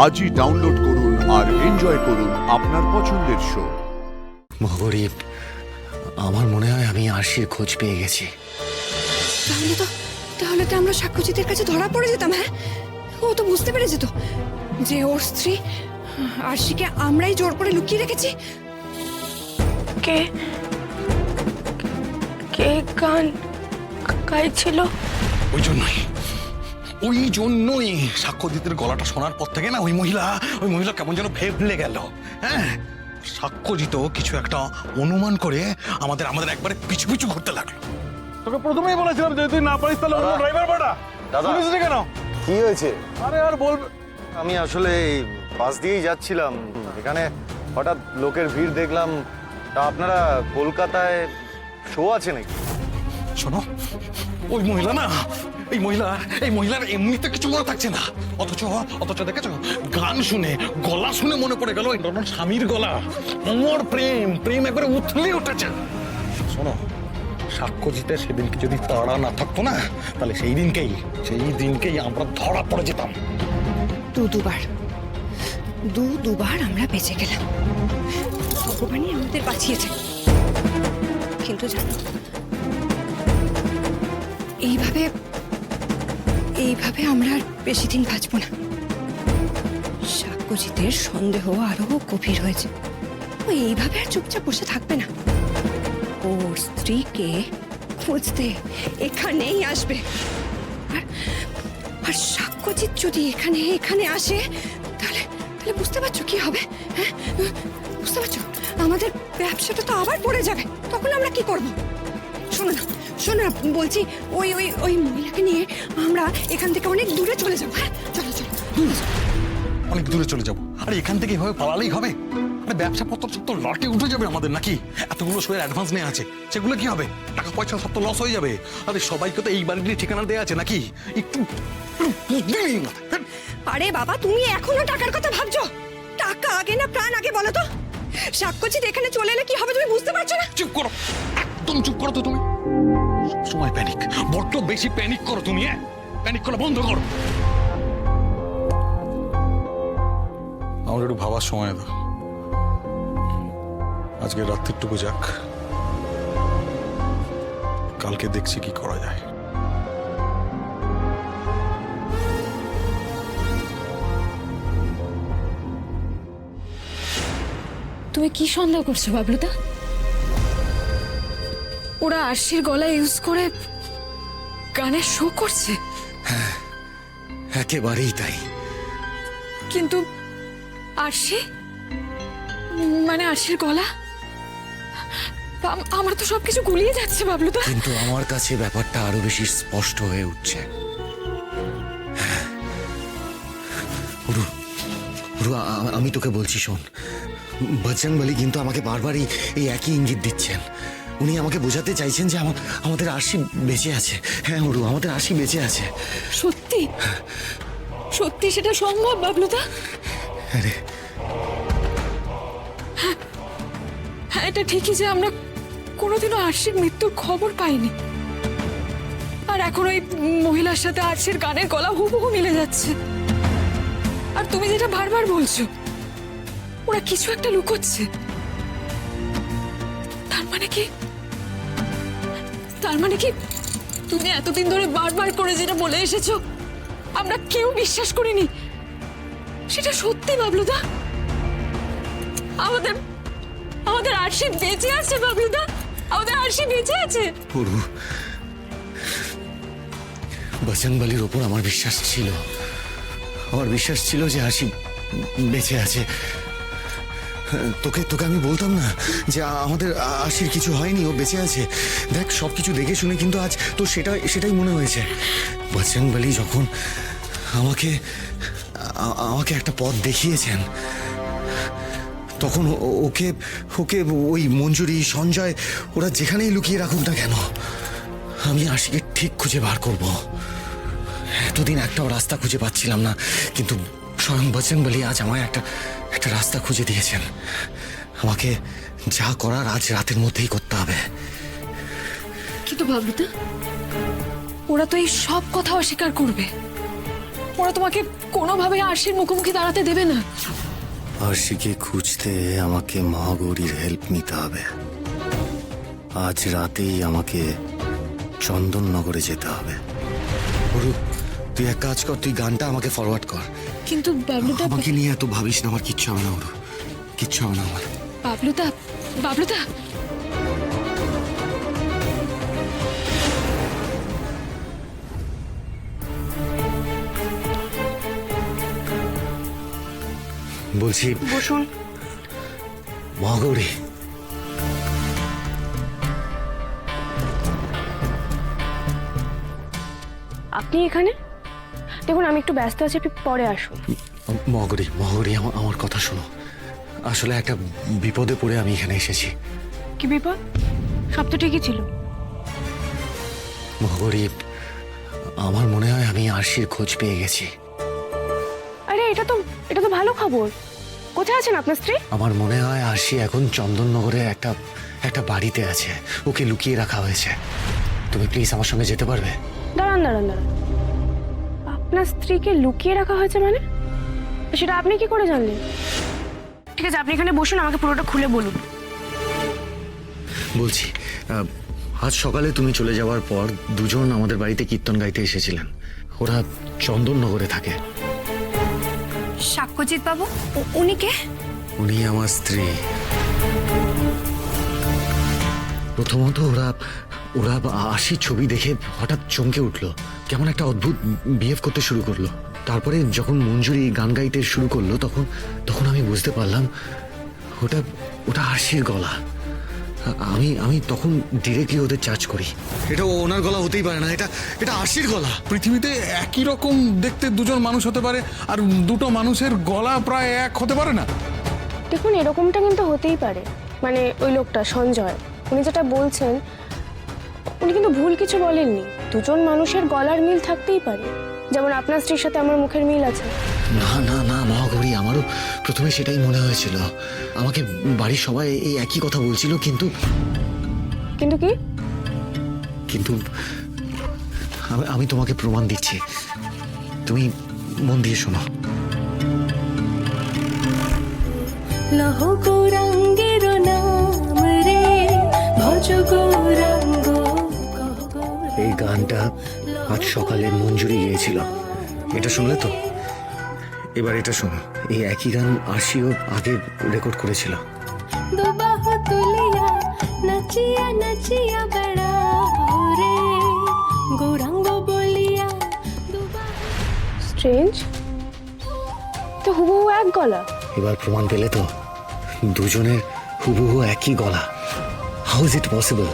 আজই ডাউনলোড করুন আর এনজয় করুন আপনার পছন্দের শো। মহগরিব, আমার মনে হয় আমি আরশির খোঁজ পেয়ে গেছি। তাহলে তো আমরা সাক্ষ্যজিতের কাছে ধরা পড়ে যেতাম। হ্যাঁ, ও তো বুঝতে পেরে যেত যে ওর স্ত্রী আরশিকে আমরাই জোর করে লুকিয়ে রেখেছি। কে কে গান গাইছিল? ওই জন্যই সাক্ষ্যজিতের গলাটা শোনার পর থেকে না ওই মহিলা কেমন যেন ভেবলে গেল। হ্যাঁ, সাক্ষ্যজিত কিছু একটা অনুমান করে আমাদের একবারে পিছু পিছু ঘুরতে লাগলো। তোকে প্রথমেই বলেছিলাম যদি তুই না পারিস তাহলে অন্য ড্রাইভার পাঠা। দাদা, শুনিস নি কেন? কি হয়েছে? আরে আর বলবে, আমি আসলে এই পাশ দিয়েই যাচ্ছিলাম, এখানে হঠাৎ লোকের ভিড় দেখলাম। তা আপনারা কলকাতায় শো আছে নাকি? শোনো, ওই মহিলা না, এই মহিলার এমনিতে কিছু মনে থাকছে না, অথচ দেখেছো গান শুনে গলা শুনে মনে পড়ে গেল আমার স্বামীর গলা। আমার প্রেম একবারে উথলে উঠেছে। শোনো, সাক্ষ্যজিতে সেদিনকে যদি তাড়া না থাকতো না, তাহলে সেই দিনকেই আমরা ধরা পড়ে যেতাম। দুবার আমরা বেঁচে গেলাম, ভগবানই আমাদের বাঁচিয়েছে। কিন্তু জানো, এইভাবে আমরা আর বেশি দিন বাঁচবো না। সাক্ষ্যজিতের সন্দেহ আরো গভীর হয়েছে। ও এইভাবে আর চুপচাপ বসে থাকবে না। ওর স্ত্রীকে খুঁজতে এখানেই আসবে। আর সাক্ষ্যজিৎ যদি এখানে আসে, তাহলে বুঝতে পারছো কি হবে? হ্যাঁ, বুঝতে পারছো? আমাদের ব্যবসাটা তো আবার পড়ে যাবে। তখন আমরা কি করব? শোনো না, বলছি ওই মহিলাকে নিয়ে আমরা এখান থেকে অনেক দূরে চলে যাবো। হ্যাঁ, চলো। অনেক দূরে চলে যাবো? আরে এখান থেকে এভাবে পালালেই হবে? আরে ব্যবসা পত্র সব তো লটে উঠে যাবে আমাদের, নাকি? এতগুলো শোয়ের অ্যাডভান্স নেওয়া আছে, সেগুলো কি হবে? টাকা পয়সা সব তো লস হয়ে যাবে। আরে সবাইকে তো এই বাড়ির ঠিকানা দেওয়া আছে, নাকি? একটু আরে বাবা, তুমি এখনো টাকার কথা ভাবছো? টাকা আগে না প্রাণ আগে, বলো তো? সাক্ষ্যজিৎ এখানে চলে এলে কি হবে তুমি বুঝতে পারছো না? চুপ করো, একদম চুপ করো তো তুমি। সময় প্যানিক, বড্ড বেশি প্যানিক করো তুমি। প্যানিক করা বন্ধ করো। আমার একটু ভাবার সময় দাও। আজকে রাত্রিটুকু যাক, কালকে দেখছি কি করা যায়। তুমি কি সন্দেহ করছো বাবলুদা? ওরা আরশির গলা ইউজ করে গানের শো করছে? একেবারেই তাই। কিন্তু আরশি, মানে আরশির গলা, আমার তো সবকিছু গুলিয়ে যাচ্ছে বাবলুদা। কিন্তু আমার কাছে ব্যাপারটা আরো বেশি স্পষ্ট হয়ে উঠছে। আমি তোকে বলছি, শোন, বজরং বলি কিন্তু আমাকে বারবারই এই একই ইঙ্গিত দিচ্ছেন। উনি আমাকে বোঝাতে চাইছেন যে আমাদের আরশি বেঁচে আছে। হ্যাঁ উরু, আমাদের আরশি বেঁচে আছে। সত্যি সেটা সম্ভব বাবলুদা? আরে হ্যাঁ, এটা ঠিকই যে আমরা কোনোদিনও আরশির মৃত্যুর খবর পাইনি, আর এখন ওই মহিলার সাথে আরশির গানের গলা হুবহু মিলে যাচ্ছে। আর তুমি যেটা বারবার বলছো, ওরা কিছু একটা লুকোচ্ছে। তার মানে কি তুমি এতদিন ধরে বারবার করে যেটা বলে এসেছো আমরা কেউ বিশ্বাস করিনি, সেটা সত্যি বাবলুদা? আমাদের আরশি বেঁচে আছে বাবলুদা, আমাদের আরশি বেঁচে আছে। উরু, বজরং বলির ওপর আমার বিশ্বাস ছিল যে আরশি বেঁচে আছে। তোকে আমি বলতাম না যে আমাদের আরশির কিছু হয়নি, ও বেঁচে আছে। দেখ, সবকিছু দেখে শুনে কিন্তু আজ তো সেটাই মনে হয়েছে। বজরং বলি যখন আমাকে একটা পথ দেখিয়েছেন, তখন ওকে ওই মঞ্জুরি, সঞ্জয়, ওরা যেখানেই লুকিয়ে রাখুক না কেন, আমি আরশিকে ঠিক খুঁজে বার করব। এতদিন একটাও রাস্তা খুঁজে পাচ্ছিলাম না, কিন্তু স্বয়ং বজরং বলি আজ আমায় একটা রাস্তা খুঁজে দিয়েছেন। আমাকে যা করার আজ রাতের মধ্যেই করতে হবে। কিন্তু বাবলুদা, ওরা তো এই সব কথা অস্বীকার করবে। ওরা তোমাকে কোনোভাবে আরশির মুখোমুখি দাঁড়াতে দেবে না। আরশিকে খুঁজতে আমাকে মহাগৌরীর হেল্প নিতে হবে। আজ রাতেই আমাকে চন্দননগরে যেতে হবে। অরু, তুই এক কাজ কর, তুই গানটা আমাকে ফরওয়ার্ড কর। কিন্তু বাবলুদা, আমাকে নিয়ে এত ভাবিস না, আমার কিচ্ছু হবে না অরু, কিচ্ছু হবে না আমার। বাবলুদা, বাবলুদা, বলছি বসুন। মহাগৌরী, আপনি এখানে? দেখুন আমি একটু ব্যস্ত আছি, আপনি পরে আসুন। মহাগৌরী, মহাগৌরী, আমার কথা শোনো। আসলে একটা বিপদে পড়ে আমি এখানে এসেছি। কি বিপদ? সব তো ঠিকই ছিল। মহাগৌরী, আমার মনে হয় আমি আরশির খোঁজ পেয়ে গেছি। আরে এটা তো ভালো খবর। কোথায় আছেন আপনার স্ত্রী? আমার মনে হয় আরশি এখন চন্দননগরে একটা বাড়িতে আছে, ওকে লুকিয়ে রাখা হয়েছে। তুমি প্লিজ আমার সঙ্গে যেতে পারবে? দাঁড়ান। আপনার স্ত্রীকে লুকিয়ে রাখা হয়েছে মানে? সেটা আপনি কি করে জানলেন? ঠিক আছে, আপনি এখানে বসুন, আমাকে পুরোটা খুলে বলুন। বলছি, আজ সকালে তুমি চলে যাওয়ার পর দুজন আমাদের বাড়িতে কীর্তন গাইতে এসেছিলেন। ওরা চন্দননগরে থাকে। সাক্ষ্যজিৎ বাবু, উনি কে? উনি আমার স্ত্রী। প্রথমত ওরা আরশির ছবি দেখে হঠাৎ চমকে উঠলো, কেমন একটা অদ্ভুত বিহেভ করতে শুরু করলো। তারপরে যখন মঞ্জুরি গান গাইতে শুরু করলো তখন আমি বুঝতে পারলাম ওটা আরশির গলা। আমি তখন ডিরেক্টলি ওদের চার্জ করি, এটা ওনার গলা হতেই পারে না, এটা আরশির গলা। পৃথিবীতে একই রকম দেখতে দুজন মানুষ হতে পারে, আর দুটো মানুষের গলা প্রায় এক হতে পারে না। দেখুন এরকমটা কিন্তু হতেই পারে। মানে ওই লোকটা সঞ্জয়, উনি যেটা বলছেন উনি কিন্তু ভুল কিছু বলেননি। দুজন মানুষের গলার মিল থাকতেই পারে, যেমন আপনার স্ত্রীর সাথে আমার মুখের মিল আছে। না মহাগৌরী, আমারও প্রথমে সেটাই মনে হয়েছিল। আমাকে বাড়ির সবাই এই একই কথা বলছিল, কিন্তু কি? কিন্তু আমি তোমাকে প্রমাণ দিচ্ছি, তুমি মন দিয়ে শোনো। লহ গৌরাঙ্গের নাম রে, ভজ গৌরাঙ্গ। এই গানটা আজ সকালে মঞ্জুরি গিয়েছিল, এটা শুনলে তো? এবার এটা শোনো, এই একই গান আরশিও আগে রেকর্ড করেছিল। দুবাহ তুলিয়া নাচিয়া নাচিয়া বেড়াও রে, গৌরাঙ্গ বলিয়া দুবাহ। স্ট্রেঞ্জ, তো হুবহু এক গলা। এবার প্রমাণ পেলে তো? দুজনের হুবহু একই গলা। How is it possible?